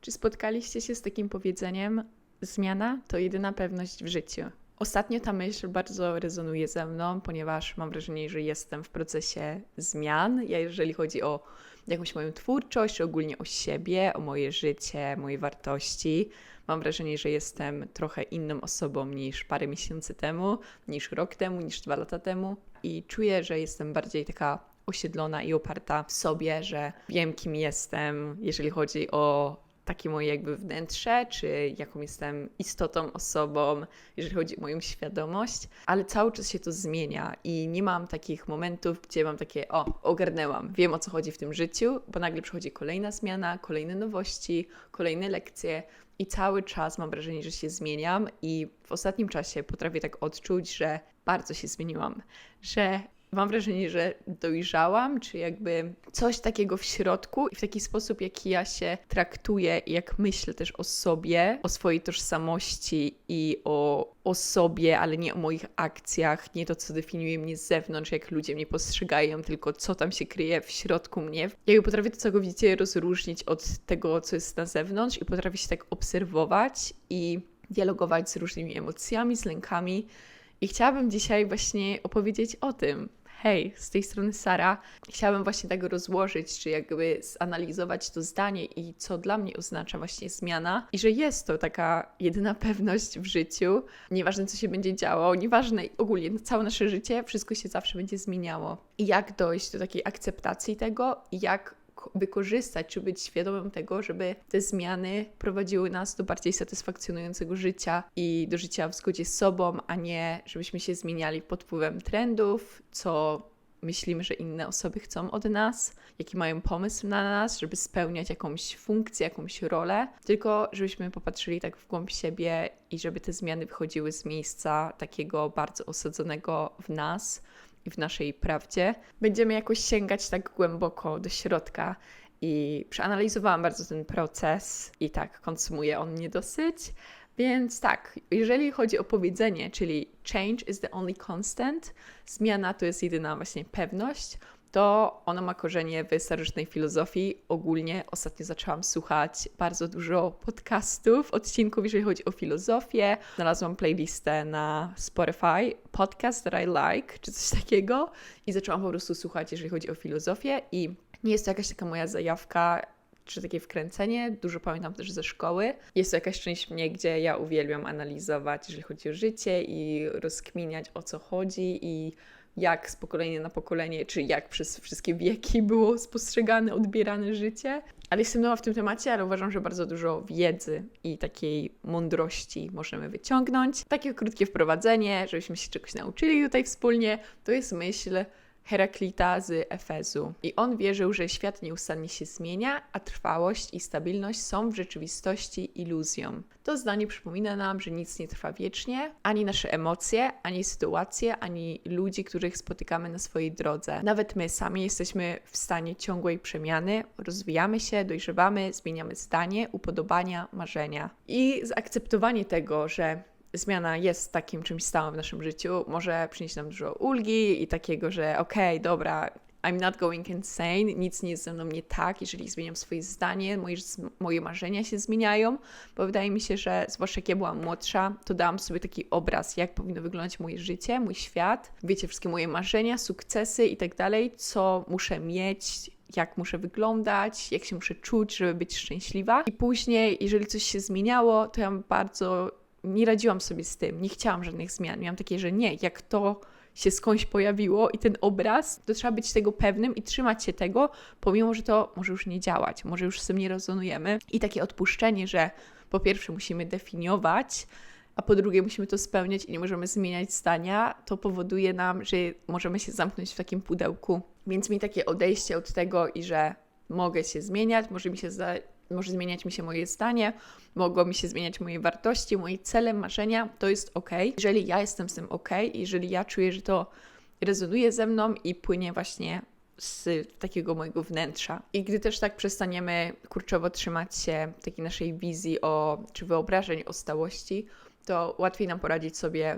Czy spotkaliście się z takim powiedzeniem: zmiana to jedyna pewność w życiu? Ostatnio ta myśl bardzo rezonuje ze mną, ponieważ mam wrażenie, że jestem w procesie zmian. Jeżeli chodzi o jakąś moją twórczość, ogólnie o siebie, o moje życie, moje wartości, mam wrażenie, że jestem trochę inną osobą niż parę miesięcy temu, niż rok temu, niż 2 lata temu. I czuję, że jestem bardziej taka osiedlona i oparta w sobie, że wiem, kim jestem, jeżeli chodzi o takie moje jakby wnętrze, czy jaką jestem istotą, osobą, jeżeli chodzi o moją świadomość, ale cały czas się to zmienia i nie mam takich momentów, gdzie mam takie: o, ogarnęłam, wiem, o co chodzi w tym życiu, bo nagle przychodzi kolejna zmiana, kolejne nowości, kolejne lekcje i cały czas mam wrażenie, że się zmieniam i w ostatnim czasie potrafię tak odczuć, że bardzo się zmieniłam, że mam wrażenie, że dojrzałam, czy jakby coś takiego w środku i w taki sposób, jaki ja się traktuję i jak myślę też o sobie, o swojej tożsamości i o sobie, ale nie o moich akcjach, nie to, co definiuje mnie z zewnątrz, jak ludzie mnie postrzegają, tylko co tam się kryje w środku mnie. Jakby potrafię to całkowicie rozróżnić od tego, co jest na zewnątrz i potrafię się tak obserwować i dialogować z różnymi emocjami, z lękami. I chciałabym dzisiaj właśnie opowiedzieć o tym. Hej, z tej strony Sara. Chciałabym właśnie tak rozłożyć, czy jakby zanalizować to zdanie i co dla mnie oznacza właśnie zmiana i że jest to taka jedyna pewność w życiu. Nieważne, co się będzie działo, nieważne ogólnie całe nasze życie, wszystko się zawsze będzie zmieniało. I jak dojść do takiej akceptacji tego i jak wykorzystać, czy być świadomym tego, żeby te zmiany prowadziły nas do bardziej satysfakcjonującego życia i do życia w zgodzie z sobą, a nie żebyśmy się zmieniali pod wpływem trendów, co myślimy, że inne osoby chcą od nas, jaki mają pomysł na nas, żeby spełniać jakąś funkcję, jakąś rolę, tylko żebyśmy popatrzyli tak w głąb siebie i żeby te zmiany wychodziły z miejsca takiego bardzo osadzonego w nas, i w naszej prawdzie. Będziemy jakoś sięgać tak głęboko do środka i przeanalizowałam bardzo ten proces i tak, konsumuje on mnie dosyć. Więc tak, jeżeli chodzi o powiedzenie, czyli change is the only constant, zmiana to jest jedyna właśnie pewność, to ono ma korzenie w starożytnej filozofii. Ogólnie ostatnio zaczęłam słuchać bardzo dużo podcastów, odcinków, jeżeli chodzi o filozofię. Znalazłam playlistę na Spotify, podcast that I like, czy coś takiego i zaczęłam po prostu słuchać, jeżeli chodzi o filozofię i nie jest to jakaś taka moja zajawka, czy takie wkręcenie, dużo pamiętam też ze szkoły. Jest to jakaś część mnie, gdzie ja uwielbiam analizować, jeżeli chodzi o życie i rozkminiać, o co chodzi i jak z pokolenia na pokolenie, czy jak przez wszystkie wieki było spostrzegane, odbierane życie. Ale jestem nowa w tym temacie, ale uważam, że bardzo dużo wiedzy i takiej mądrości możemy wyciągnąć. Takie krótkie wprowadzenie, żebyśmy się czegoś nauczyli tutaj wspólnie, to jest myśl Heraklita z Efezu. I on wierzył, że świat nieustannie się zmienia, a trwałość i stabilność są w rzeczywistości iluzją. To zdanie przypomina nam, że nic nie trwa wiecznie, ani nasze emocje, ani sytuacje, ani ludzi, których spotykamy na swojej drodze. Nawet my sami jesteśmy w stanie ciągłej przemiany, rozwijamy się, dojrzewamy, zmieniamy zdanie, upodobania, marzenia. I zaakceptowanie tego, że zmiana jest takim czymś stałym w naszym życiu, może przynieść nam dużo ulgi i takiego, że okej, dobra, I'm not going insane, nic nie jest ze mną nie tak, jeżeli zmieniam swoje zdanie, moje marzenia się zmieniają, bo wydaje mi się, że zwłaszcza jak ja byłam młodsza, to dałam sobie taki obraz, jak powinno wyglądać moje życie, mój świat, wiecie, wszystkie moje marzenia, sukcesy i tak dalej, co muszę mieć, jak muszę wyglądać, jak się muszę czuć, żeby być szczęśliwa. I później, jeżeli coś się zmieniało, to ja bardzo nie radziłam sobie z tym, nie chciałam żadnych zmian. Miałam takie, że nie, jak to się skądś pojawiło i ten obraz, to trzeba być tego pewnym i trzymać się tego, pomimo, że to może już nie działać, może już z tym nie rezonujemy. I takie odpuszczenie, że po pierwsze musimy definiować, a po drugie musimy to spełniać i nie możemy zmieniać zdania, to powoduje nam, że możemy się zamknąć w takim pudełku. Więc mi takie odejście od tego i że mogę się zmieniać, może zmieniać mi się moje zdanie, mogą mi się zmieniać moje wartości, moje cele, marzenia, to jest okej. Jeżeli ja jestem z tym okej, jeżeli ja czuję, że to rezonuje ze mną i płynie właśnie z takiego mojego wnętrza. I gdy też tak przestaniemy kurczowo trzymać się takiej naszej wizji czy wyobrażeń o stałości, to łatwiej nam poradzić sobie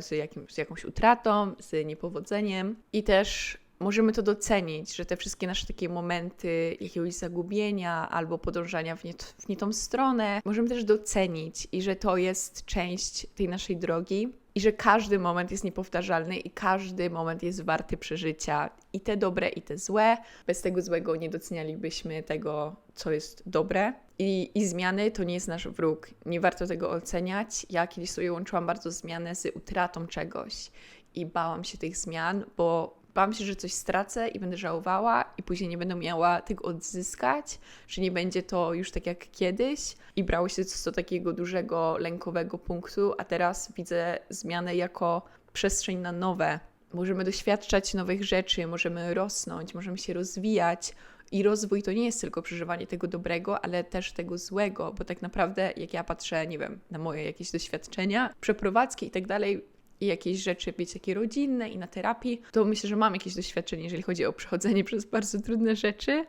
z jakąś utratą, z niepowodzeniem i też możemy to docenić, że te wszystkie nasze takie momenty jakiegoś zagubienia albo podążania w nie tą stronę, możemy też docenić i że to jest część tej naszej drogi i że każdy moment jest niepowtarzalny i każdy moment jest warty przeżycia. I te dobre, i te złe. Bez tego złego nie docenialibyśmy tego, co jest dobre. I zmiany to nie jest nasz wróg. Nie warto tego oceniać. Ja kiedyś sobie łączyłam bardzo zmianę z utratą czegoś i bałam się tych zmian, bo bałam się, że coś stracę i będę żałowała i później nie będę miała tego odzyskać, że nie będzie to już tak jak kiedyś i brało się do takiego dużego, lękowego punktu, a teraz widzę zmianę jako przestrzeń na nowe. Możemy doświadczać nowych rzeczy, możemy rosnąć, możemy się rozwijać i rozwój to nie jest tylko przeżywanie tego dobrego, ale też tego złego, bo tak naprawdę jak ja patrzę, nie wiem, na moje jakieś doświadczenia, przeprowadzki i tak dalej, i jakieś rzeczy, wiecie, takie rodzinne i na terapii, to myślę, że mam jakieś doświadczenie, jeżeli chodzi o przechodzenie przez bardzo trudne rzeczy,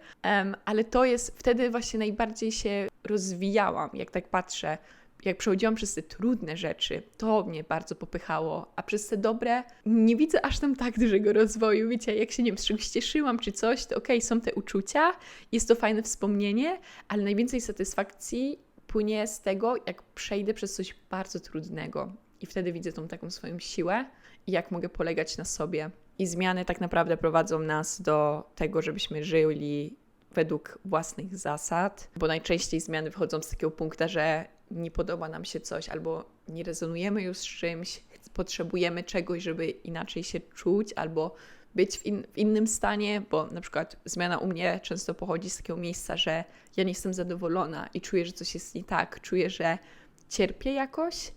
ale to jest, wtedy właśnie najbardziej się rozwijałam, jak tak patrzę, jak przechodziłam przez te trudne rzeczy, to mnie bardzo popychało, a przez te dobre nie widzę aż tam tak dużego rozwoju, wiecie, jak się, nie wiem, z czegoś cieszyłam czy coś, to okej, są te uczucia, jest to fajne wspomnienie, ale najwięcej satysfakcji płynie z tego, jak przejdę przez coś bardzo trudnego. I wtedy widzę tą taką swoją siłę i jak mogę polegać na sobie. I zmiany tak naprawdę prowadzą nas do tego, żebyśmy żyli według własnych zasad, bo najczęściej zmiany wychodzą z takiego punktu, że nie podoba nam się coś albo nie rezonujemy już z czymś, potrzebujemy czegoś, żeby inaczej się czuć albo być w innym stanie, bo na przykład zmiana u mnie często pochodzi z takiego miejsca, że ja nie jestem zadowolona i czuję, że coś jest nie tak, czuję, że cierpię jakoś,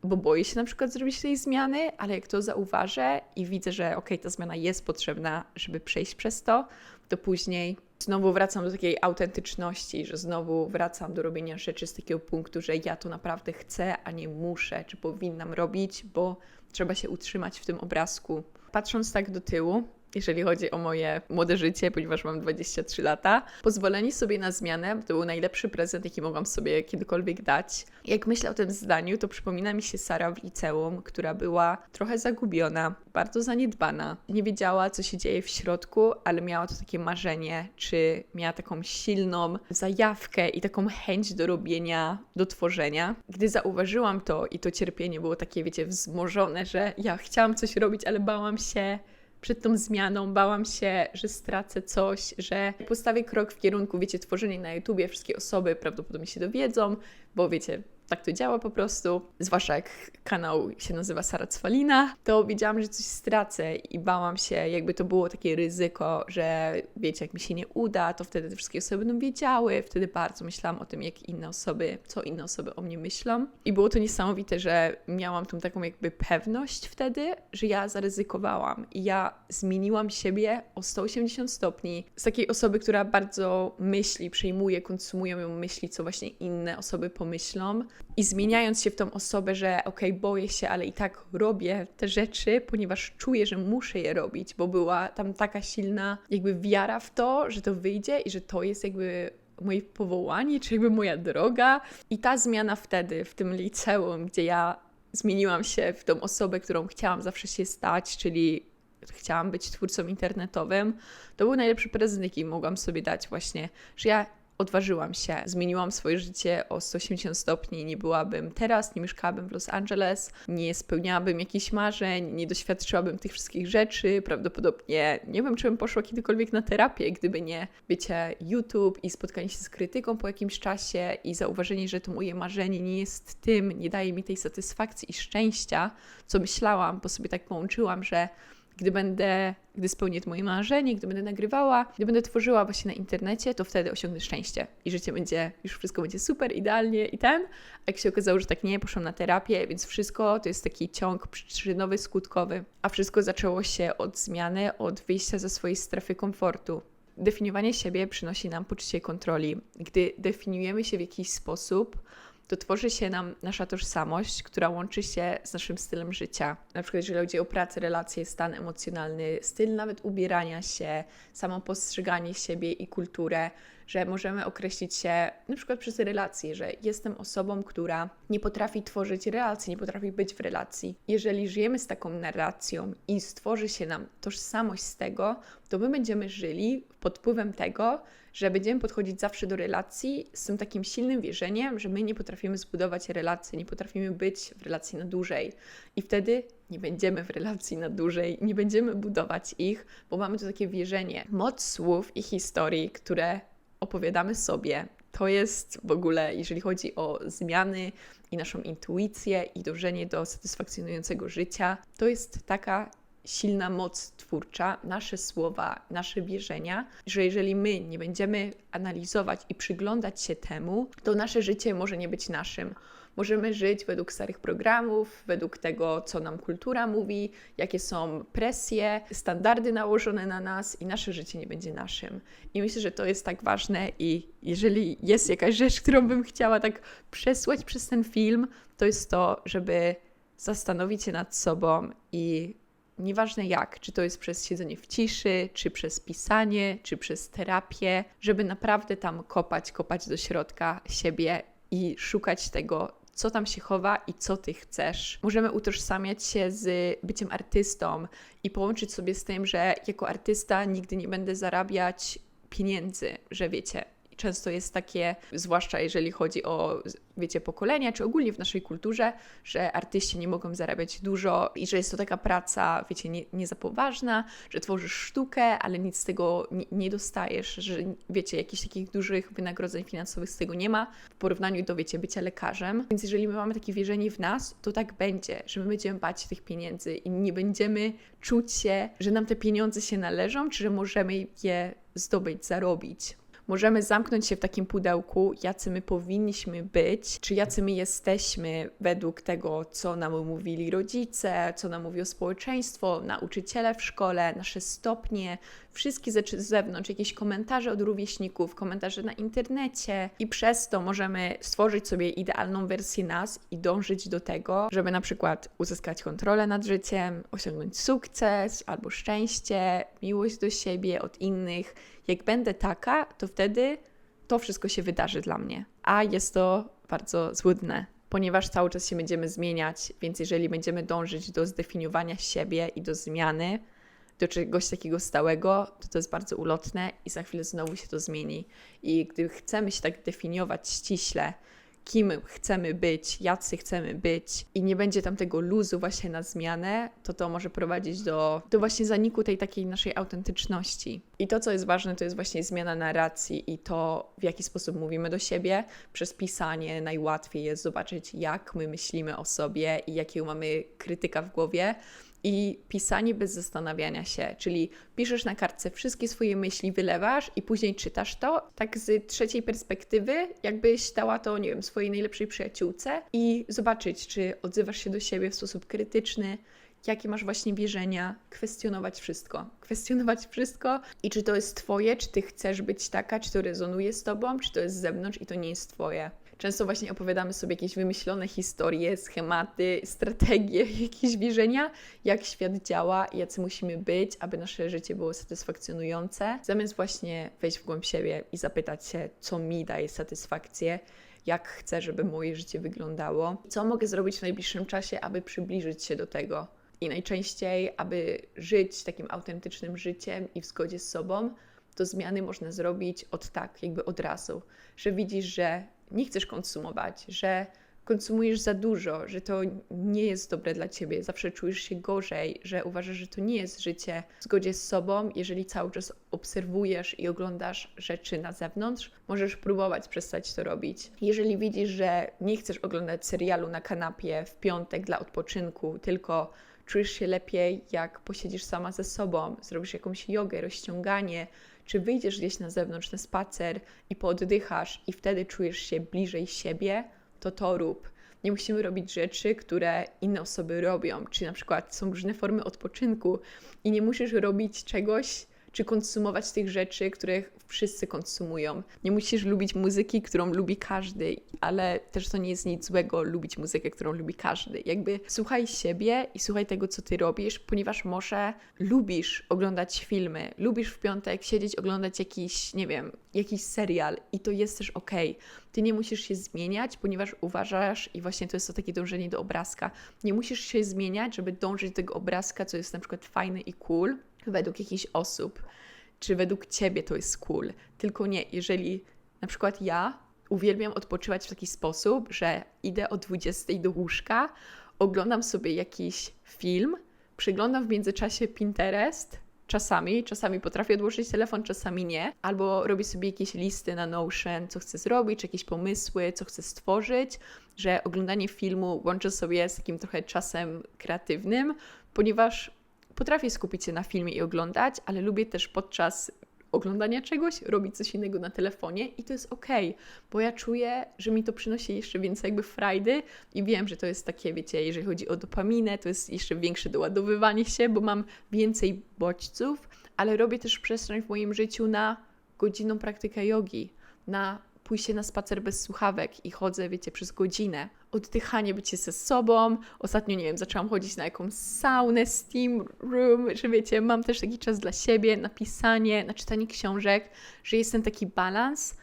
bo boję się na przykład zrobić tej zmiany, ale jak to zauważę i widzę, że ta zmiana jest potrzebna, żeby przejść przez to, to później znowu wracam do takiej autentyczności, że znowu wracam do robienia rzeczy z takiego punktu, że ja to naprawdę chcę, a nie muszę, czy powinnam robić, bo trzeba się utrzymać w tym obrazku. Patrząc tak do tyłu, jeżeli chodzi o moje młode życie, ponieważ mam 23 lata, pozwolenie sobie na zmianę to był najlepszy prezent, jaki mogłam sobie kiedykolwiek dać. Jak myślę o tym zdaniu, to przypomina mi się Sara w liceum, która była trochę zagubiona, bardzo zaniedbana. Nie wiedziała, co się dzieje w środku, ale miała to takie marzenie, czy miała taką silną zajawkę i taką chęć do robienia, do tworzenia. Gdy zauważyłam to i to cierpienie było takie, wiecie, wzmożone, że ja chciałam coś robić, ale bałam się przed tą zmianą, bałam się, że stracę coś, że postawię krok w kierunku, wiecie, tworzenia na YouTubie, wszystkie osoby prawdopodobnie się dowiedzą, bo wiecie, tak to działa po prostu, zwłaszcza jak kanał się nazywa Sara Cwalina, to wiedziałam, że coś stracę i bałam się, jakby to było takie ryzyko, że wiecie, jak mi się nie uda, to wtedy te wszystkie osoby będą wiedziały, wtedy bardzo myślałam o tym, co inne osoby o mnie myślą i było to niesamowite, że miałam tą taką jakby pewność wtedy, że ja zaryzykowałam i ja zmieniłam siebie o 180 stopni z takiej osoby, która bardzo myśli, przyjmuje, konsumują ją myśli, co właśnie inne osoby pomyślą, i zmieniając się w tą osobę, że boję się, ale i tak robię te rzeczy, ponieważ czuję, że muszę je robić, bo była tam taka silna jakby wiara w to, że to wyjdzie i że to jest jakby moje powołanie, czy jakby moja droga. I ta zmiana wtedy, w tym liceum, gdzie ja zmieniłam się w tą osobę, którą chciałam zawsze się stać, czyli chciałam być twórcą internetowym, to był najlepszy prezent, jaki mogłam sobie dać właśnie, że ja odważyłam się, zmieniłam swoje życie o 180 stopni, nie byłabym teraz, nie mieszkałabym w Los Angeles, nie spełniałabym jakichś marzeń, nie doświadczyłabym tych wszystkich rzeczy, prawdopodobnie nie wiem, czy bym poszła kiedykolwiek na terapię, gdyby nie, wiecie, YouTube i spotkanie się z krytyką po jakimś czasie i zauważenie, że to moje marzenie nie jest tym, nie daje mi tej satysfakcji i szczęścia, co myślałam, bo sobie tak połączyłam, że gdy spełnię to moje marzenie, gdy będę nagrywała, gdy będę tworzyła właśnie na internecie, to wtedy osiągnę szczęście i życie będzie, już wszystko będzie super, idealnie a jak się okazało, że tak nie, poszłam na terapię, więc wszystko to jest taki ciąg przyczynowy, skutkowy, a wszystko zaczęło się od zmiany, od wyjścia ze swojej strefy komfortu. Definiowanie siebie przynosi nam poczucie kontroli. Gdy definiujemy się w jakiś sposób, to tworzy się nam nasza tożsamość, która łączy się z naszym stylem życia. Na przykład jeżeli chodzi o pracę, relacje, stan emocjonalny, styl nawet ubierania się, samo postrzeganie siebie i kulturę, że możemy określić się na przykład przez relacje, że jestem osobą, która nie potrafi tworzyć relacji, nie potrafi być w relacji. Jeżeli żyjemy z taką narracją i stworzy się nam tożsamość z tego, to my będziemy żyli pod wpływem tego, że będziemy podchodzić zawsze do relacji z tym takim silnym wierzeniem, że my nie potrafimy zbudować relacji, nie potrafimy być w relacji na dłużej. I wtedy nie będziemy w relacji na dłużej, nie będziemy budować ich, bo mamy to takie wierzenie. Moc słów i historii, które opowiadamy sobie, to jest w ogóle, jeżeli chodzi o zmiany i naszą intuicję i dążenie do satysfakcjonującego życia, to jest taka silna moc twórcza, nasze słowa, nasze wierzenia, że jeżeli my nie będziemy analizować i przyglądać się temu, to nasze życie może nie być naszym. Możemy żyć według starych programów, według tego, co nam kultura mówi, jakie są presje, standardy nałożone na nas i nasze życie nie będzie naszym. I myślę, że to jest tak ważne i jeżeli jest jakaś rzecz, którą bym chciała tak przesłać przez ten film, to jest to, żeby zastanowić się nad sobą i nieważne jak, czy to jest przez siedzenie w ciszy, czy przez pisanie, czy przez terapię, żeby naprawdę tam kopać do środka siebie i szukać tego, co tam się chowa i co ty chcesz. Możemy utożsamiać się z byciem artystą i połączyć sobie z tym, że jako artysta nigdy nie będę zarabiać pieniędzy, że wiecie, często jest takie, zwłaszcza jeżeli chodzi o, wiecie, pokolenia, czy ogólnie w naszej kulturze, że artyści nie mogą zarabiać dużo i że jest to taka praca, wiecie, nie za poważna, że tworzysz sztukę, ale nic z tego nie dostajesz, że, wiecie, jakichś takich dużych wynagrodzeń finansowych z tego nie ma w porównaniu do, wiecie, bycia lekarzem. Więc jeżeli my mamy takie wierzenie w nas, to tak będzie, że my będziemy bać się tych pieniędzy i nie będziemy czuć się, że nam te pieniądze się należą, czy że możemy je zdobyć, zarobić. Możemy zamknąć się w takim pudełku, jacy my powinniśmy być, czy jacy my jesteśmy według tego, co nam mówili rodzice, co nam mówiło społeczeństwo, nauczyciele w szkole, nasze stopnie, wszystkie rzeczy z zewnątrz, jakieś komentarze od rówieśników, komentarze na internecie i przez to możemy stworzyć sobie idealną wersję nas i dążyć do tego, żeby na przykład uzyskać kontrolę nad życiem, osiągnąć sukces albo szczęście, miłość do siebie, od innych. Jak będę taka, to wtedy to wszystko się wydarzy dla mnie. A jest to bardzo złudne, ponieważ cały czas się będziemy zmieniać, więc jeżeli będziemy dążyć do zdefiniowania siebie i do zmiany, do czegoś takiego stałego, to jest bardzo ulotne i za chwilę znowu się to zmieni. I gdy chcemy się tak definiować ściśle, kim chcemy być, jacy chcemy być i nie będzie tam tego luzu właśnie na zmianę, to może prowadzić do właśnie zaniku tej takiej naszej autentyczności. I to, co jest ważne, to jest właśnie zmiana narracji i to, w jaki sposób mówimy do siebie. Przez pisanie najłatwiej jest zobaczyć, jak my myślimy o sobie i jakiego mamy krytyka w głowie. I pisanie bez zastanawiania się, czyli piszesz na kartce wszystkie swoje myśli, wylewasz i później czytasz to, tak z trzeciej perspektywy, jakbyś dała to, nie wiem, swojej najlepszej przyjaciółce i zobaczyć, czy odzywasz się do siebie w sposób krytyczny, jakie masz właśnie wierzenia, kwestionować wszystko i czy to jest twoje, czy ty chcesz być taka, czy to rezonuje z tobą, czy to jest z zewnątrz i to nie jest twoje. Często właśnie opowiadamy sobie jakieś wymyślone historie, schematy, strategie, jakieś wierzenia, jak świat działa, jacy musimy być, aby nasze życie było satysfakcjonujące, zamiast właśnie wejść w głąb siebie i zapytać się, co mi daje satysfakcję, jak chcę, żeby moje życie wyglądało, co mogę zrobić w najbliższym czasie, aby przybliżyć się do tego. I najczęściej, aby żyć takim autentycznym życiem i w zgodzie z sobą, to zmiany można zrobić od razu, że widzisz, że nie chcesz konsumować, że konsumujesz za dużo, że to nie jest dobre dla ciebie, zawsze czujesz się gorzej, że uważasz, że to nie jest życie w zgodzie z sobą. Jeżeli cały czas obserwujesz i oglądasz rzeczy na zewnątrz, możesz próbować przestać to robić. Jeżeli widzisz, że nie chcesz oglądać serialu na kanapie w piątek dla odpoczynku, tylko czujesz się lepiej, jak posiedzisz sama ze sobą, zrobisz jakąś jogę, rozciąganie, czy wyjdziesz gdzieś na zewnątrz na spacer i pooddychasz i wtedy czujesz się bliżej siebie, to rób. Nie musimy robić rzeczy, które inne osoby robią, czy na przykład są różne formy odpoczynku i nie musisz robić czegoś, czy konsumować tych rzeczy, których wszyscy konsumują. Nie musisz lubić muzyki, którą lubi każdy, ale też to nie jest nic złego lubić muzykę, którą lubi każdy. Jakby słuchaj siebie i słuchaj tego, co ty robisz, ponieważ może lubisz oglądać filmy, lubisz w piątek siedzieć, oglądać jakiś, nie wiem, jakiś serial i to jest też okej. Ty nie musisz się zmieniać, ponieważ uważasz, i właśnie to jest to takie dążenie do obrazka, nie musisz się zmieniać, żeby dążyć do tego obrazka, co jest na przykład fajne i cool według jakichś osób, czy według ciebie to jest cool. Tylko nie, jeżeli na przykład ja uwielbiam odpoczywać w taki sposób, że idę o 20 do łóżka, oglądam sobie jakiś film, przeglądam w międzyczasie Pinterest, czasami potrafię odłożyć telefon, czasami nie, albo robię sobie jakieś listy na Notion, co chcę zrobić, jakieś pomysły, co chcę stworzyć, że oglądanie filmu łączę sobie z takim trochę czasem kreatywnym, ponieważ potrafię skupić się na filmie i oglądać, ale lubię też podczas oglądania czegoś robić coś innego na telefonie i to jest okej, bo ja czuję, że mi to przynosi jeszcze więcej jakby frajdy i wiem, że to jest takie, wiecie, jeżeli chodzi o dopaminę, to jest jeszcze większe doładowywanie się, bo mam więcej bodźców, ale robię też przestrzeń w moim życiu na godzinną praktykę jogi, na pójście na spacer bez słuchawek i chodzę, wiecie, przez godzinę. Oddychanie, bycie ze sobą. Ostatnio, nie wiem, zaczęłam chodzić na jakąś saunę, steam room, że wiecie, mam też taki czas dla siebie, na pisanie, na czytanie książek, że jest ten taki balans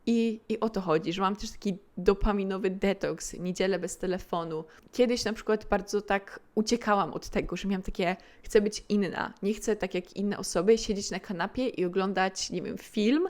i o to chodzi, że mam też taki dopaminowy detoks, niedzielę bez telefonu. Kiedyś na przykład bardzo tak uciekałam od tego, że miałam takie, chcę być inna, nie chcę tak jak inne osoby siedzieć na kanapie i oglądać, nie wiem, film,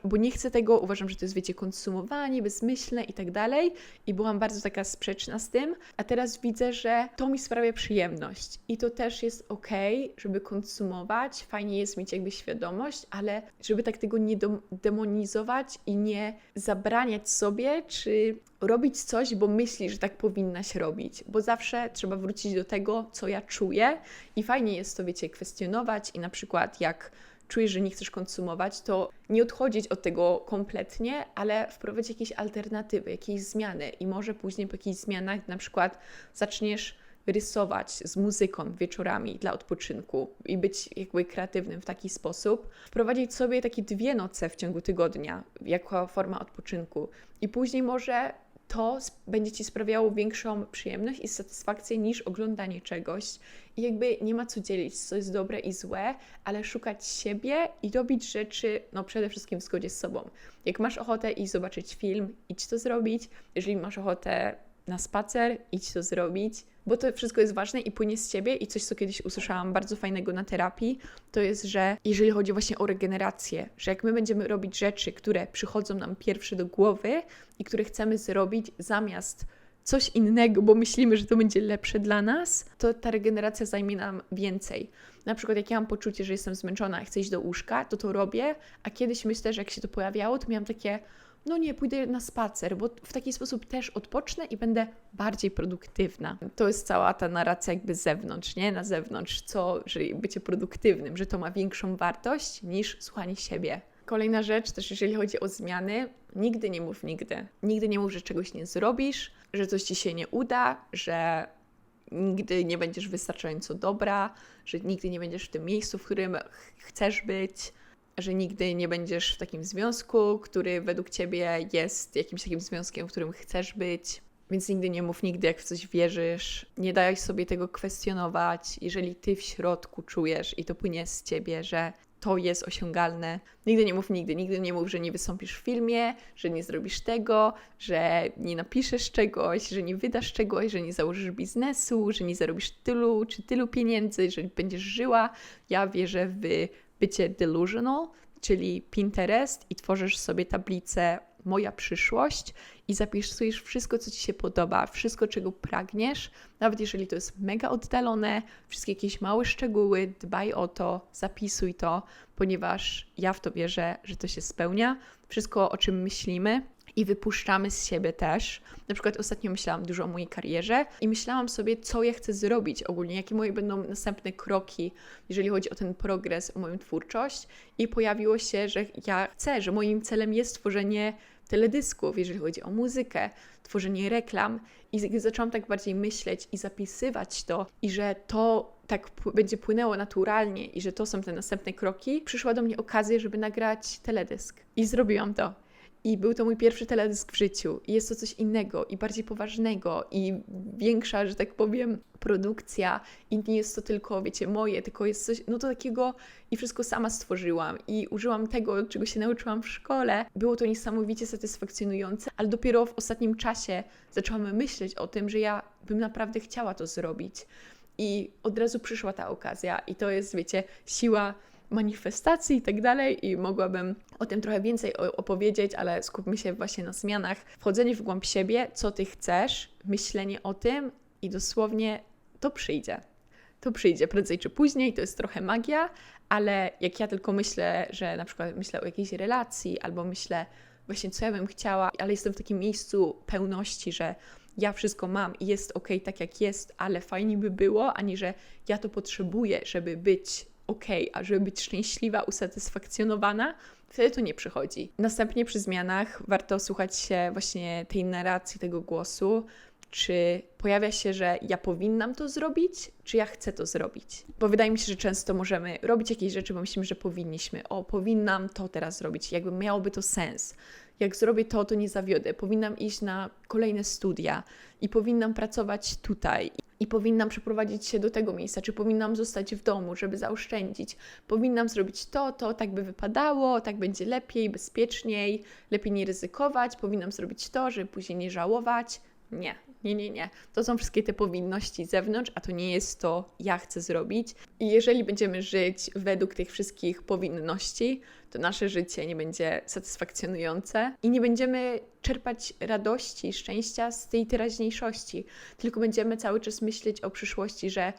bo nie chcę tego, uważam, że to jest, wiecie, konsumowanie bezmyślne i tak dalej i byłam bardzo taka sprzeczna z tym, a teraz widzę, że to mi sprawia przyjemność i to też jest okej, żeby konsumować, fajnie jest mieć jakby świadomość, ale żeby tak tego nie demonizować i nie zabraniać sobie, czy robić coś, bo myślisz, że tak powinnaś robić, bo zawsze trzeba wrócić do tego, co ja czuję i fajnie jest to, wiecie, kwestionować i na przykład jak czujesz, że nie chcesz konsumować, to nie odchodzić od tego kompletnie, ale wprowadzić jakieś alternatywy, jakieś zmiany i może później po jakichś zmianach na przykład zaczniesz rysować z muzyką wieczorami dla odpoczynku i być jakby kreatywnym w taki sposób, wprowadzić sobie takie 2 noce w ciągu tygodnia jako forma odpoczynku i później może to będzie Ci sprawiało większą przyjemność i satysfakcję niż oglądanie czegoś. I jakby nie ma co dzielić, co jest dobre i złe, ale szukać siebie i robić rzeczy, no przede wszystkim w zgodzie z sobą. Jak masz ochotę iść zobaczyć film, idź to zrobić. Jeżeli masz ochotę na spacer, idź to zrobić, bo to wszystko jest ważne i płynie z Ciebie i coś, co kiedyś usłyszałam bardzo fajnego na terapii, to jest, że jeżeli chodzi właśnie o regenerację, że jak my będziemy robić rzeczy, które przychodzą nam pierwsze do głowy i które chcemy zrobić zamiast coś innego, bo myślimy, że to będzie lepsze dla nas, to ta regeneracja zajmie nam więcej. Na przykład jak ja mam poczucie, że jestem zmęczona i chcę iść do łóżka, to robię, a kiedyś myślę, że jak się to pojawiało, to miałam takie, no nie, pójdę na spacer, bo w taki sposób też odpocznę i będę bardziej produktywna. To jest cała ta narracja jakby z zewnątrz, nie? Na zewnątrz, że bycie produktywnym, że to ma większą wartość niż słuchanie siebie. Kolejna rzecz, też jeżeli chodzi o zmiany, nigdy nie mów nigdy. Nigdy nie mów, że czegoś nie zrobisz, że coś Ci się nie uda, że nigdy nie będziesz wystarczająco dobra, że nigdy nie będziesz w tym miejscu, w którym chcesz być, że nigdy nie będziesz w takim związku, który według Ciebie jest jakimś takim związkiem, w którym chcesz być. Więc nigdy nie mów nigdy, jak w coś wierzysz. Nie daj sobie tego kwestionować. Jeżeli Ty w środku czujesz i to płynie z Ciebie, że to jest osiągalne. Nigdy nie mów nigdy. Nigdy nie mów, że nie wystąpisz w filmie, że nie zrobisz tego, że nie napiszesz czegoś, że nie wydasz czegoś, że nie założysz biznesu, że nie zarobisz tylu pieniędzy, że będziesz żyła. Ja wierzę w bycie delusional, czyli Pinterest i tworzysz sobie tablicę moja przyszłość i zapisujesz wszystko, co Ci się podoba, wszystko, czego pragniesz, nawet jeżeli to jest mega oddalone, wszystkie jakieś małe szczegóły, dbaj o to, zapisuj to, ponieważ ja w to wierzę, że to się spełnia. Wszystko, o czym myślimy i wypuszczamy z siebie też. Na przykład ostatnio myślałam dużo o mojej karierze i myślałam sobie, co ja chcę zrobić ogólnie, jakie moje będą następne kroki, jeżeli chodzi o ten progres, o moją twórczość i pojawiło się, że ja chcę, że moim celem jest tworzenie teledysków, jeżeli chodzi o muzykę, tworzenie reklam i zaczęłam tak bardziej myśleć i zapisywać to i że to tak będzie płynęło naturalnie i że to są te następne kroki, przyszła do mnie okazja, żeby nagrać teledysk i zrobiłam to. I był to mój pierwszy teledysk w życiu. I jest to coś innego i bardziej poważnego i większa, że tak powiem, produkcja. I nie jest to tylko, wiecie, moje, tylko jest coś, no to takiego i wszystko sama stworzyłam. I użyłam tego, czego się nauczyłam w szkole. Było to niesamowicie satysfakcjonujące, ale dopiero w ostatnim czasie zaczęłam myśleć o tym, że ja bym naprawdę chciała to zrobić. I od razu przyszła ta okazja i to jest, wiecie, siła manifestacji i tak dalej i mogłabym o tym trochę więcej opowiedzieć, ale skupmy się właśnie na zmianach. Wchodzenie w głąb siebie, co Ty chcesz, myślenie o tym i dosłownie to przyjdzie. To przyjdzie prędzej czy później, to jest trochę magia, ale jak ja tylko myślę, że na przykład myślę o jakiejś relacji albo myślę właśnie co ja bym chciała, ale jestem w takim miejscu pełności, że ja wszystko mam i jest okej, tak jak jest, ale fajnie by było, ani że ja to potrzebuję, żeby być a żeby być szczęśliwa, usatysfakcjonowana, wtedy to nie przychodzi. Następnie przy zmianach warto słuchać się właśnie tej narracji, tego głosu, czy pojawia się, że ja powinnam to zrobić, czy ja chcę to zrobić. Bo wydaje mi się, że często możemy robić jakieś rzeczy, bo myślimy, że powinniśmy. Powinnam to teraz zrobić, jakby miałoby to sens. Jak zrobię to, to nie zawiodę. Powinnam iść na kolejne studia i powinnam pracować tutaj. I powinnam przeprowadzić się do tego miejsca, czy powinnam zostać w domu, żeby zaoszczędzić. Powinnam zrobić to tak by wypadało, tak będzie lepiej, bezpieczniej, lepiej nie ryzykować. Powinnam zrobić to, żeby później nie żałować. Nie. To są wszystkie te powinności z zewnątrz, a to nie jest to, ja chcę zrobić. I jeżeli będziemy żyć według tych wszystkich powinności, to nasze życie nie będzie satysfakcjonujące i nie będziemy czerpać radości i szczęścia z tej teraźniejszości, tylko będziemy cały czas myśleć o przyszłości, że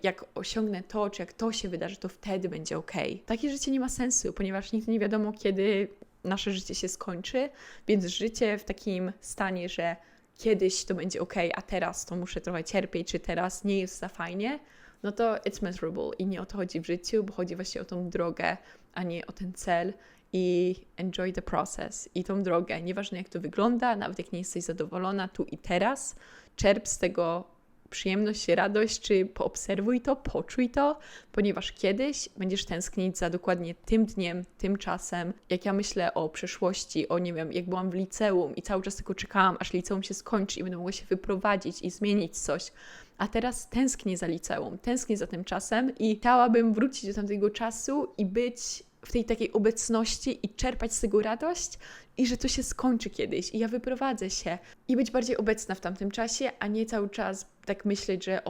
jak osiągnę to, czy jak to się wydarzy, to wtedy będzie Takie życie nie ma sensu, ponieważ nigdy nie wiadomo, kiedy nasze życie się skończy, więc życie w takim stanie, że kiedyś to będzie a teraz to muszę trochę cierpieć, czy teraz nie jest za fajnie, no to it's miserable i nie o to chodzi w życiu, bo chodzi właśnie o tą drogę, a nie o ten cel i enjoy the process i tą drogę. Nieważne jak to wygląda, nawet jak nie jesteś zadowolona tu i teraz, czerp z tego przyjemność, radość, czy poobserwuj to, poczuj to, ponieważ kiedyś będziesz tęsknić za dokładnie tym dniem, tym czasem. Jak ja myślę o przeszłości, nie wiem, jak byłam w liceum i cały czas tylko czekałam, aż liceum się skończy i będę mogła się wyprowadzić i zmienić coś. A teraz tęsknię za liceum, tęsknię za tym czasem i chciałabym wrócić do tamtego czasu i być w tej takiej obecności i czerpać z tego radość i że to się skończy kiedyś i ja wyprowadzę się i być bardziej obecna w tamtym czasie, a nie cały czas tak myśleć, że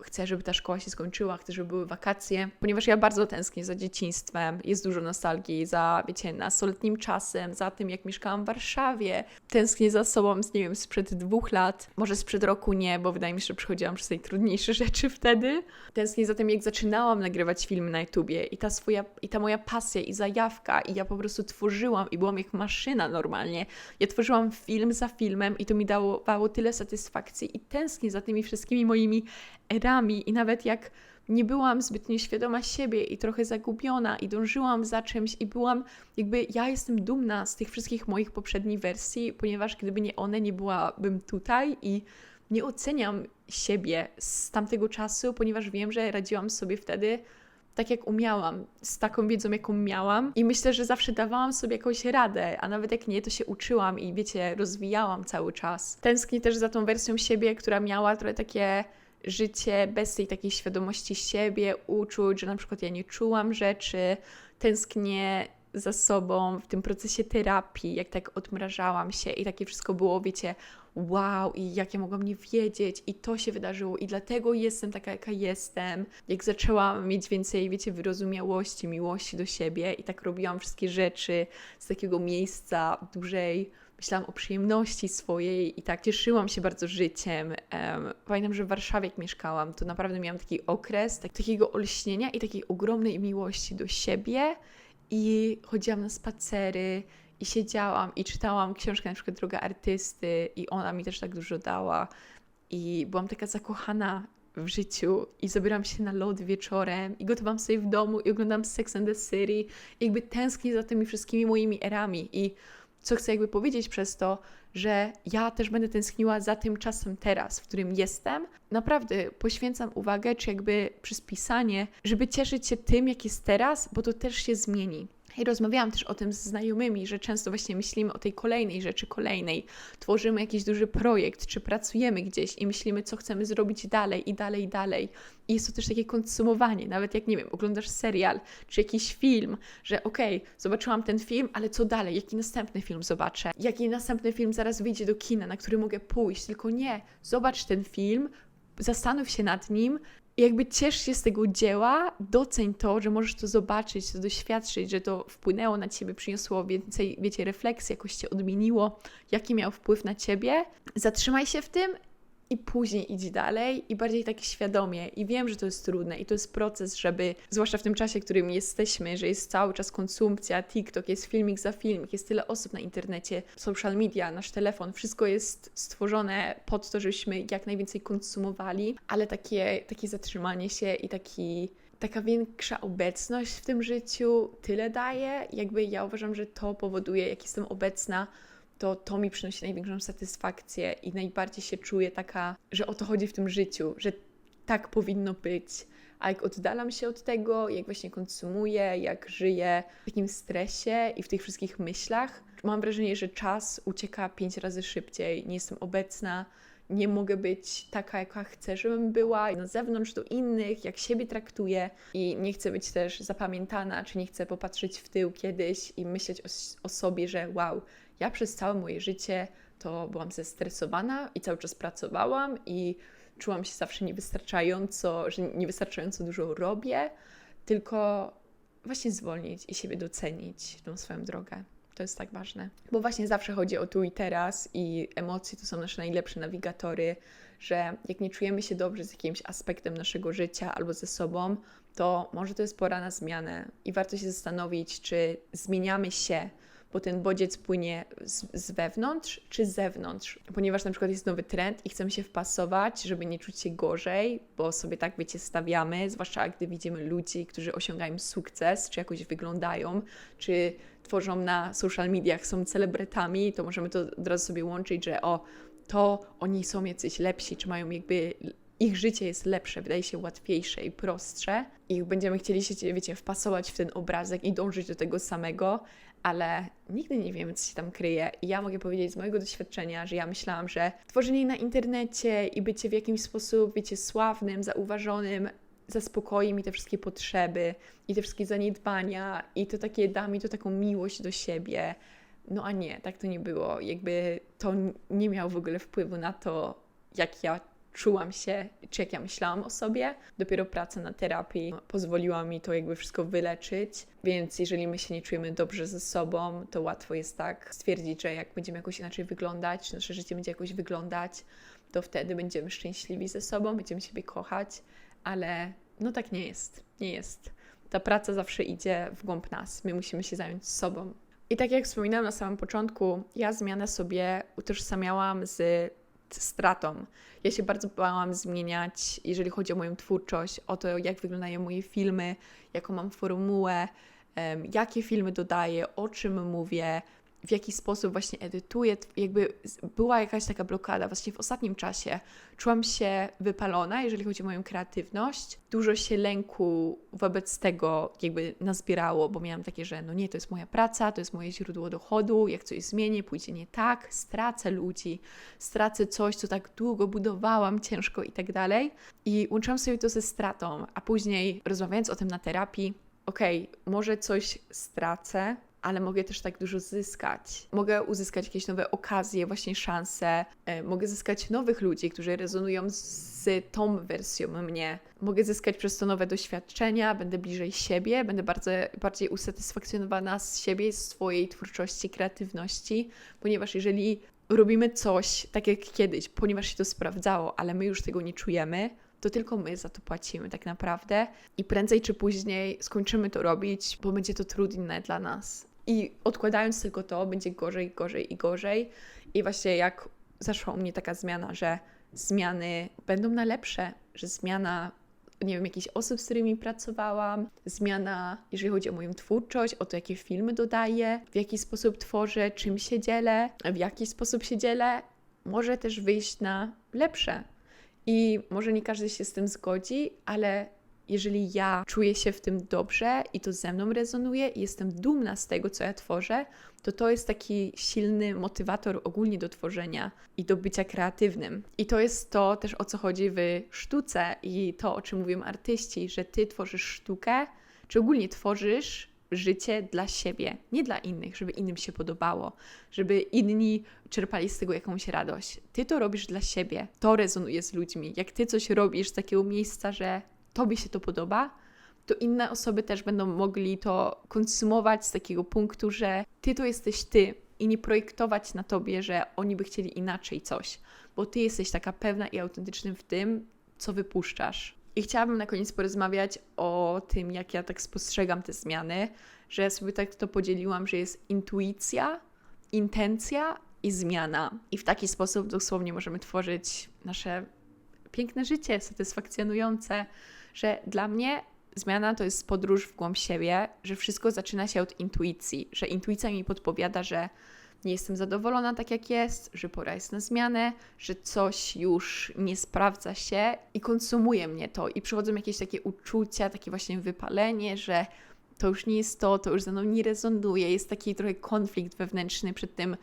chcę, żeby ta szkoła się skończyła, chcę, żeby były wakacje, ponieważ ja bardzo tęsknię za dzieciństwem, jest dużo nostalgii za, wiecie, nastoletnim czasem, za tym, jak mieszkałam w Warszawie, tęsknię za sobą, nie wiem, sprzed 2 lat, może sprzed roku nie, bo wydaje mi się, że przechodziłam przez najtrudniejsze rzeczy wtedy, tęsknię za tym, jak zaczynałam nagrywać filmy na YouTubie i ta moja pasja i zajawka i ja po prostu tworzyłam i byłam jak maszyna normalnie, ja tworzyłam film za filmem i to mi dawało tyle satysfakcji i tęsknię za tymi wszystkimi moimi erami i nawet jak nie byłam zbytnio świadoma siebie i trochę zagubiona i dążyłam za czymś i byłam ja jestem dumna z tych wszystkich moich poprzednich wersji, ponieważ gdyby nie one, nie byłabym tutaj i nie oceniam siebie z tamtego czasu, ponieważ wiem, że radziłam sobie wtedy tak jak umiałam, z taką wiedzą, jaką miałam i myślę, że zawsze dawałam sobie jakąś radę, a nawet jak nie, to się uczyłam i wiecie, rozwijałam cały czas. Tęsknię też za tą wersją siebie, która miała trochę takie życie bez tej takiej świadomości siebie, uczuć, że na przykład ja nie czułam rzeczy, tęsknię za sobą w tym procesie terapii, jak tak odmrażałam się i takie wszystko było, wiecie, wow, i jak ja mogłam nie wiedzieć i to się wydarzyło i dlatego jestem taka, jaka jestem. Jak zaczęłam mieć więcej, wiecie, wyrozumiałości, miłości do siebie i tak robiłam wszystkie rzeczy z takiego miejsca dłużej, myślałam o przyjemności swojej i tak cieszyłam się bardzo życiem. Pamiętam, że w Warszawie jak mieszkałam, to naprawdę miałam taki okres takiego olśnienia i takiej ogromnej miłości do siebie i chodziłam na spacery i siedziałam i czytałam książkę na przykład Droga Artysty i ona mi też tak dużo dała i byłam taka zakochana w życiu i zabieram się na lody wieczorem i gotowałam sobie w domu i oglądam Sex and the City i jakby tęsknię za tymi wszystkimi moimi erami i Co chcę jakby powiedzieć przez to, że ja też będę tęskniła za tym czasem teraz, w którym jestem. Naprawdę poświęcam uwagę, czy jakby przez pisanie, żeby cieszyć się tym, jak jest teraz, bo to też się zmieni. I rozmawiałam też o tym z znajomymi, że często właśnie myślimy o tej kolejnej rzeczy, kolejnej. Tworzymy jakiś duży projekt, czy pracujemy gdzieś i myślimy, co chcemy zrobić dalej i dalej i dalej. I jest to też takie konsumowanie, nawet jak, nie wiem, oglądasz serial, czy jakiś film, że okej, zobaczyłam ten film, ale co dalej? Jaki następny film zobaczę? Jaki następny film zaraz wyjdzie do kina, na który mogę pójść? Tylko nie, zobacz ten film, zastanów się nad nim, i jakby ciesz się z tego dzieła, doceń to, że możesz to zobaczyć, to doświadczyć, że to wpłynęło na Ciebie, przyniosło więcej, wiecie, refleksji, jakoś Cię odmieniło, jaki miał wpływ na Ciebie. Zatrzymaj się w tym i później idź dalej i bardziej tak świadomie. I wiem, że to jest trudne i to jest proces, żeby, zwłaszcza w tym czasie, w którym jesteśmy, że jest cały czas konsumpcja, TikTok, jest filmik za filmik, jest tyle osób na internecie, social media, nasz telefon, wszystko jest stworzone pod to, żebyśmy jak najwięcej konsumowali, ale takie zatrzymanie się i taka większa obecność w tym życiu tyle daje. Jakby ja uważam, że to powoduje, jak jestem obecna, to mi przynosi największą satysfakcję i najbardziej się czuję taka, że o to chodzi w tym życiu, że tak powinno być. A jak oddalam się od tego, jak właśnie konsumuję, jak żyję w takim stresie i w tych wszystkich myślach, mam wrażenie, że czas ucieka 5 razy szybciej. Nie jestem obecna, nie mogę być taka, jaka chcę, żebym była na zewnątrz do innych, jak siebie traktuję i nie chcę być też zapamiętana, czy nie chcę popatrzeć w tył kiedyś i myśleć o sobie, że wow, ja przez całe moje życie to byłam zestresowana i cały czas pracowałam i czułam się zawsze niewystarczająco, że niewystarczająco dużo robię, tylko właśnie zwolnić i siebie docenić, tą swoją drogę. To jest tak ważne. Bo właśnie zawsze chodzi o tu i teraz i emocje to są nasze najlepsze nawigatory, że jak nie czujemy się dobrze z jakimś aspektem naszego życia albo ze sobą, to może to jest pora na zmianę i warto się zastanowić, czy zmieniamy się, bo ten bodziec płynie z wewnątrz czy z zewnątrz. Ponieważ na przykład jest nowy trend i chcemy się wpasować, żeby nie czuć się gorzej, bo sobie tak, wiecie, stawiamy, zwłaszcza gdy widzimy ludzi, którzy osiągają sukces, czy jakoś wyglądają, czy tworzą na social mediach, są celebrytami, to możemy to od razu sobie łączyć, że to oni są jacyś lepsi, czy mają jakby ich życie jest lepsze, wydaje się łatwiejsze i prostsze i będziemy chcieli się, wiecie, wpasować w ten obrazek i dążyć do tego samego, ale nigdy nie wiemy, co się tam kryje. I ja mogę powiedzieć z mojego doświadczenia, że ja myślałam, że tworzenie na internecie i bycie w jakimś sposób, wiecie, sławnym, zauważonym, zaspokoi mi te wszystkie potrzeby i te wszystkie zaniedbania i to takie da mi to taką miłość do siebie. No a nie, tak to nie było. Jakby to nie miało w ogóle wpływu na to, jak ja czułam się, czy jak ja myślałam o sobie. Dopiero praca na terapii pozwoliła mi to jakby wszystko wyleczyć, więc jeżeli my się nie czujemy dobrze ze sobą, to łatwo jest tak stwierdzić, że jak będziemy jakoś inaczej wyglądać, czy nasze życie będzie jakoś wyglądać, to wtedy będziemy szczęśliwi ze sobą, będziemy siebie kochać, ale no tak nie jest. Nie jest. Ta praca zawsze idzie w głąb nas. My musimy się zająć sobą. I tak jak wspominałam na samym początku, ja zmianę sobie utożsamiałam z stratą. Ja się bardzo bałam zmieniać, jeżeli chodzi o moją twórczość, o to, jak wyglądają moje filmy, jaką mam formułę, jakie filmy dodaję, o czym mówię, w jaki sposób właśnie edytuję. Jakby była jakaś taka blokada. Właśnie w ostatnim czasie czułam się wypalona, jeżeli chodzi o moją kreatywność. Dużo się lęku wobec tego jakby nazbierało, bo miałam takie, że no nie, to jest moja praca, to jest moje źródło dochodu, jak coś zmienię, pójdzie nie tak, stracę ludzi, stracę coś, co tak długo budowałam, ciężko i tak dalej. I łączyłam sobie to ze stratą, a później rozmawiając o tym na terapii, może coś stracę, ale mogę też tak dużo zyskać. Mogę uzyskać jakieś nowe okazje, właśnie szanse. Mogę zyskać nowych ludzi, którzy rezonują z tą wersją mnie. Mogę zyskać przez to nowe doświadczenia, będę bliżej siebie, będę bardziej usatysfakcjonowana z siebie, z swojej twórczości, kreatywności, ponieważ jeżeli robimy coś tak jak kiedyś, ponieważ się to sprawdzało, ale my już tego nie czujemy, to tylko my za to płacimy tak naprawdę i prędzej czy później skończymy to robić, bo będzie to trudne dla nas. I odkładając tylko to, będzie gorzej, gorzej i gorzej. I właśnie jak zaszła u mnie taka zmiana, że zmiany będą na lepsze, że zmiana nie wiem, jakichś osób, z którymi pracowałam, zmiana, jeżeli chodzi o moją twórczość, o to, jakie filmy dodaję, w jaki sposób tworzę, czym się dzielę, w jaki sposób się dzielę, może też wyjść na lepsze. I może nie każdy się z tym zgodzi, ale jeżeli ja czuję się w tym dobrze i to ze mną rezonuje i jestem dumna z tego, co ja tworzę, to jest taki silny motywator ogólnie do tworzenia i do bycia kreatywnym. I to jest to też, o co chodzi w sztuce i to, o czym mówią artyści, że ty tworzysz sztukę, czy ogólnie tworzysz życie dla siebie, nie dla innych, żeby innym się podobało, żeby inni czerpali z tego jakąś radość. Ty to robisz dla siebie, to rezonuje z ludźmi. Jak ty coś robisz z takiego miejsca, że tobie się to podoba, to inne osoby też będą mogli to konsumować z takiego punktu, że ty to jesteś ty i nie projektować na tobie, że oni by chcieli inaczej coś, bo ty jesteś taka pewna i autentyczna w tym, co wypuszczasz. I chciałabym na koniec porozmawiać o tym, jak ja tak spostrzegam te zmiany, że ja sobie tak to podzieliłam, że jest intuicja, intencja i zmiana. I w taki sposób dosłownie możemy tworzyć nasze piękne życie, satysfakcjonujące, że dla mnie zmiana to jest podróż w głąb siebie, że wszystko zaczyna się od intuicji, że intuicja mi podpowiada, że nie jestem zadowolona tak jak jest, że pora jest na zmianę, że coś już nie sprawdza się i konsumuje mnie to i przychodzą jakieś takie uczucia, takie właśnie wypalenie, że to już nie jest to już ze mną nie rezonuje, jest taki trochę konflikt wewnętrzny przed tym,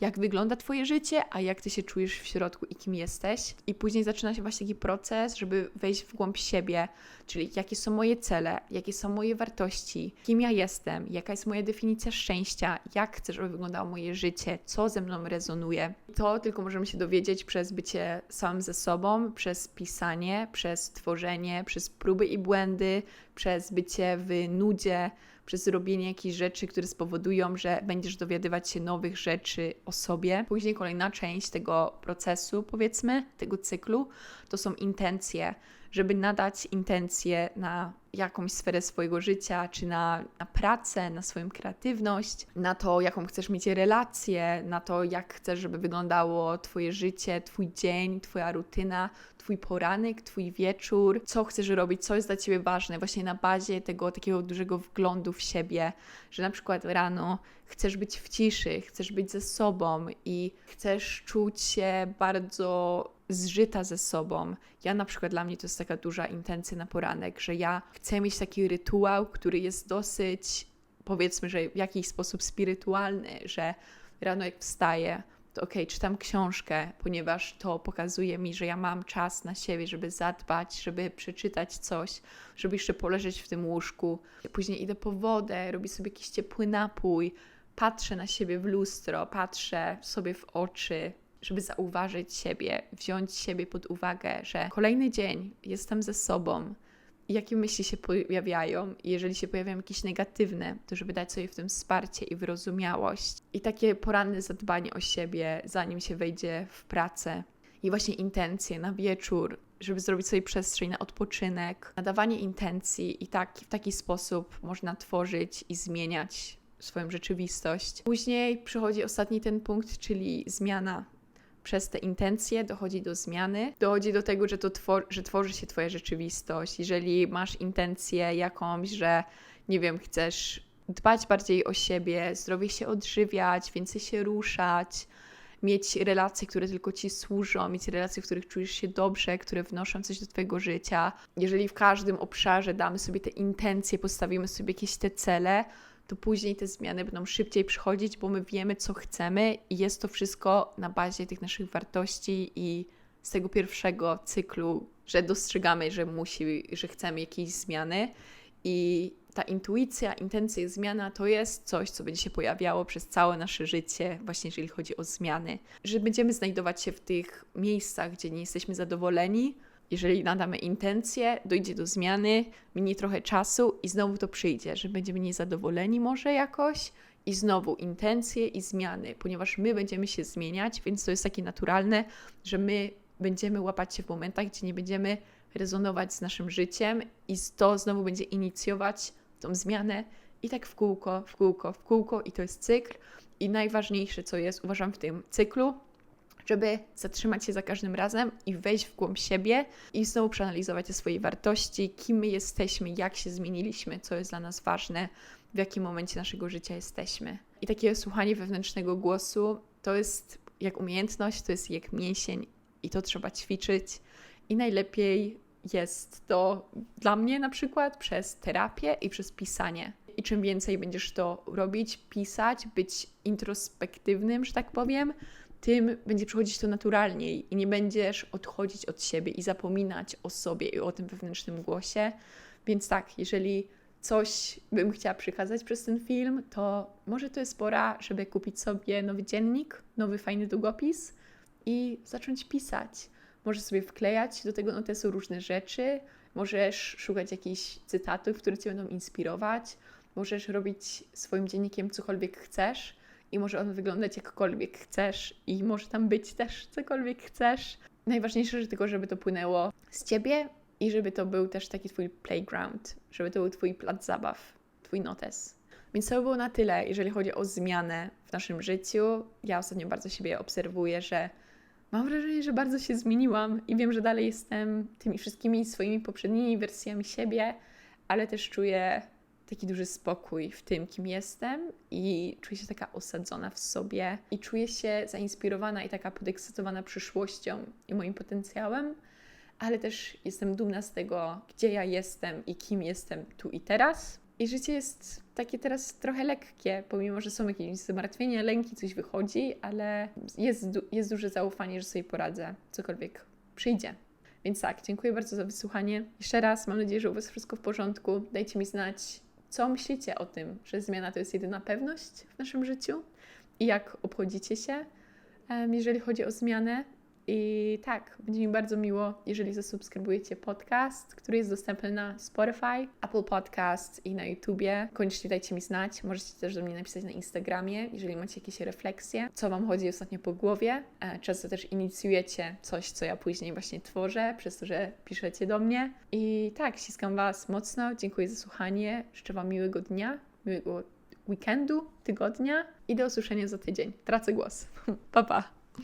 jak wygląda twoje życie, a jak ty się czujesz w środku i kim jesteś. I później zaczyna się właśnie taki proces, żeby wejść w głąb siebie, czyli jakie są moje cele, jakie są moje wartości, kim ja jestem, jaka jest moja definicja szczęścia, jak chcę, żeby wyglądało moje życie, co ze mną rezonuje. I to tylko możemy się dowiedzieć przez bycie samym ze sobą, przez pisanie, przez tworzenie, przez próby i błędy, przez bycie w nudzie, przez robienie jakichś rzeczy, które spowodują, że będziesz dowiadywać się nowych rzeczy o sobie. Później kolejna część tego procesu, powiedzmy, tego cyklu, to są intencje, żeby nadać intencje na jakąś sferę swojego życia, czy na pracę, na swoją kreatywność, na to, jaką chcesz mieć relację, na to, jak chcesz, żeby wyglądało twoje życie, twój dzień, twoja rutyna, twój poranek, twój wieczór, co chcesz robić, co jest dla ciebie ważne, właśnie na bazie tego takiego dużego wglądu w siebie, że na przykład rano chcesz być w ciszy, chcesz być ze sobą i chcesz czuć się bardzo zżyta ze sobą. Ja na przykład, dla mnie to jest taka duża intencja na poranek, że ja chcę mieć taki rytuał, który jest dosyć, powiedzmy, że w jakiś sposób spirytualny, że rano jak wstaję, to czytam książkę, ponieważ to pokazuje mi, że ja mam czas na siebie, żeby zadbać, żeby przeczytać coś, żeby jeszcze poleżeć w tym łóżku. Później idę po wodę, robię sobie jakiś ciepły napój, patrzę na siebie w lustro, patrzę sobie w oczy, żeby zauważyć siebie, wziąć siebie pod uwagę, że kolejny dzień jestem ze sobą i jakie myśli się pojawiają. I jeżeli się pojawiają jakieś negatywne, to żeby dać sobie w tym wsparcie i wyrozumiałość. I takie poranne zadbanie o siebie, zanim się wejdzie w pracę. I właśnie intencje na wieczór, żeby zrobić sobie przestrzeń na odpoczynek, nadawanie intencji i w taki sposób można tworzyć i zmieniać swoją rzeczywistość. Później przychodzi ostatni ten punkt, czyli zmiana. Przez te intencje dochodzi do zmiany, dochodzi do tego, że tworzy się twoja rzeczywistość. Jeżeli masz intencję jakąś, że nie wiem, chcesz dbać bardziej o siebie, zdrowie się odżywiać, więcej się ruszać, mieć relacje, które tylko ci służą, mieć relacje, w których czujesz się dobrze, które wnoszą coś do twojego życia. Jeżeli w każdym obszarze damy sobie te intencje, postawimy sobie jakieś te cele, to później te zmiany będą szybciej przychodzić, bo my wiemy, co chcemy i jest to wszystko na bazie tych naszych wartości i z tego pierwszego cyklu, że dostrzegamy, że chcemy jakiejś zmiany i ta intuicja, intencja, zmiana to jest coś, co będzie się pojawiało przez całe nasze życie, właśnie jeżeli chodzi o zmiany. Że będziemy znajdować się w tych miejscach, gdzie nie jesteśmy zadowoleni. Jeżeli nadamy intencję, dojdzie do zmiany, minie trochę czasu i znowu to przyjdzie, że będziemy niezadowoleni może jakoś i znowu intencje i zmiany, ponieważ my będziemy się zmieniać, więc to jest takie naturalne, że my będziemy łapać się w momentach, gdzie nie będziemy rezonować z naszym życiem i to znowu będzie inicjować tą zmianę i tak w kółko i to jest cykl. I najważniejsze, co jest, uważam, w tym cyklu, żeby zatrzymać się za każdym razem i wejść w głąb siebie i znowu przeanalizować te swoje wartości, kim my jesteśmy, jak się zmieniliśmy, co jest dla nas ważne, w jakim momencie naszego życia jesteśmy. I takie słuchanie wewnętrznego głosu to jest jak umiejętność, to jest jak mięsień i to trzeba ćwiczyć. I najlepiej jest to dla mnie na przykład przez terapię i przez pisanie. I czym więcej będziesz to robić, pisać, być introspektywnym, że tak powiem, tym będzie przychodzić to naturalniej i nie będziesz odchodzić od siebie i zapominać o sobie i o tym wewnętrznym głosie. Więc tak, jeżeli coś bym chciała przekazać przez ten film, to może to jest pora, żeby kupić sobie nowy dziennik, nowy fajny długopis i zacząć pisać. Możesz sobie wklejać do tego notesu różne rzeczy, możesz szukać jakichś cytatów, które Cię będą inspirować, możesz robić swoim dziennikiem cokolwiek chcesz i może on wyglądać jakkolwiek chcesz i może tam być też cokolwiek chcesz. Najważniejsze, że tylko żeby to płynęło z Ciebie i żeby to był też taki Twój playground, żeby to był Twój plac zabaw, Twój notes. Więc to by było na tyle, jeżeli chodzi o zmianę w naszym życiu. Ja ostatnio bardzo siebie obserwuję, że mam wrażenie, że bardzo się zmieniłam i wiem, że dalej jestem tymi wszystkimi swoimi poprzednimi wersjami siebie, ale też czuję taki duży spokój w tym, kim jestem i czuję się taka osadzona w sobie i czuję się zainspirowana i taka podekscytowana przyszłością i moim potencjałem, ale też jestem dumna z tego, gdzie ja jestem i kim jestem tu i teraz. I życie jest takie teraz trochę lekkie, pomimo że są jakieś zmartwienia, lęki, coś wychodzi, ale jest duże zaufanie, że sobie poradzę, cokolwiek przyjdzie. Więc tak, dziękuję bardzo za wysłuchanie. Jeszcze raz, mam nadzieję, że u Was wszystko w porządku. Dajcie mi znać, co myślicie o tym, że zmiana to jest jedyna pewność w naszym życiu i jak obchodzicie się, jeżeli chodzi o zmianę. I tak, będzie mi bardzo miło, jeżeli zasubskrybujecie podcast, który jest dostępny na Spotify, Apple Podcast i na YouTubie. Koniecznie dajcie mi znać. Możecie też do mnie napisać na Instagramie, jeżeli macie jakieś refleksje, co Wam chodzi ostatnio po głowie. Często też inicjujecie coś, co ja później właśnie tworzę, przez to, że piszecie do mnie. I tak, ściskam Was mocno. Dziękuję za słuchanie. Życzę Wam miłego dnia, miłego weekendu, tygodnia i do usłyszenia za tydzień. Tracę głos. Pa, pa!